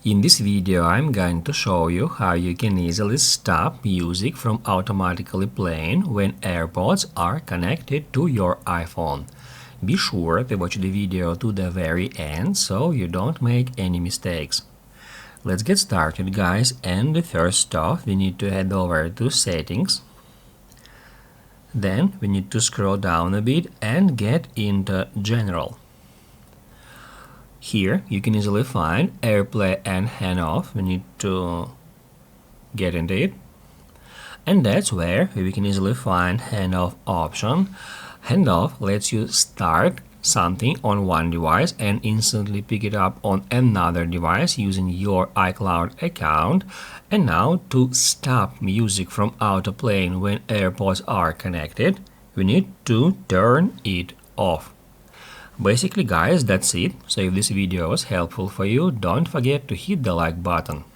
In this video, I'm going to show you how you can easily stop music from automatically playing when AirPods are connected to your iPhone. Be sure to watch the video to the very end so you don't make any mistakes. Let's get started, guys, and the first off we need to head over to Settings. Then we need to scroll down a bit and get into General. Here you can easily find AirPlay and Handoff. We need to get into it, and that's where we can easily find Handoff option. Handoff lets you start something on one device and instantly pick it up on another device using your iCloud account. And now to stop music from autoplaying when AirPods are connected, we need to turn it off. Basically, guys, that's it. So if this video was helpful for you, don't forget to hit the like button.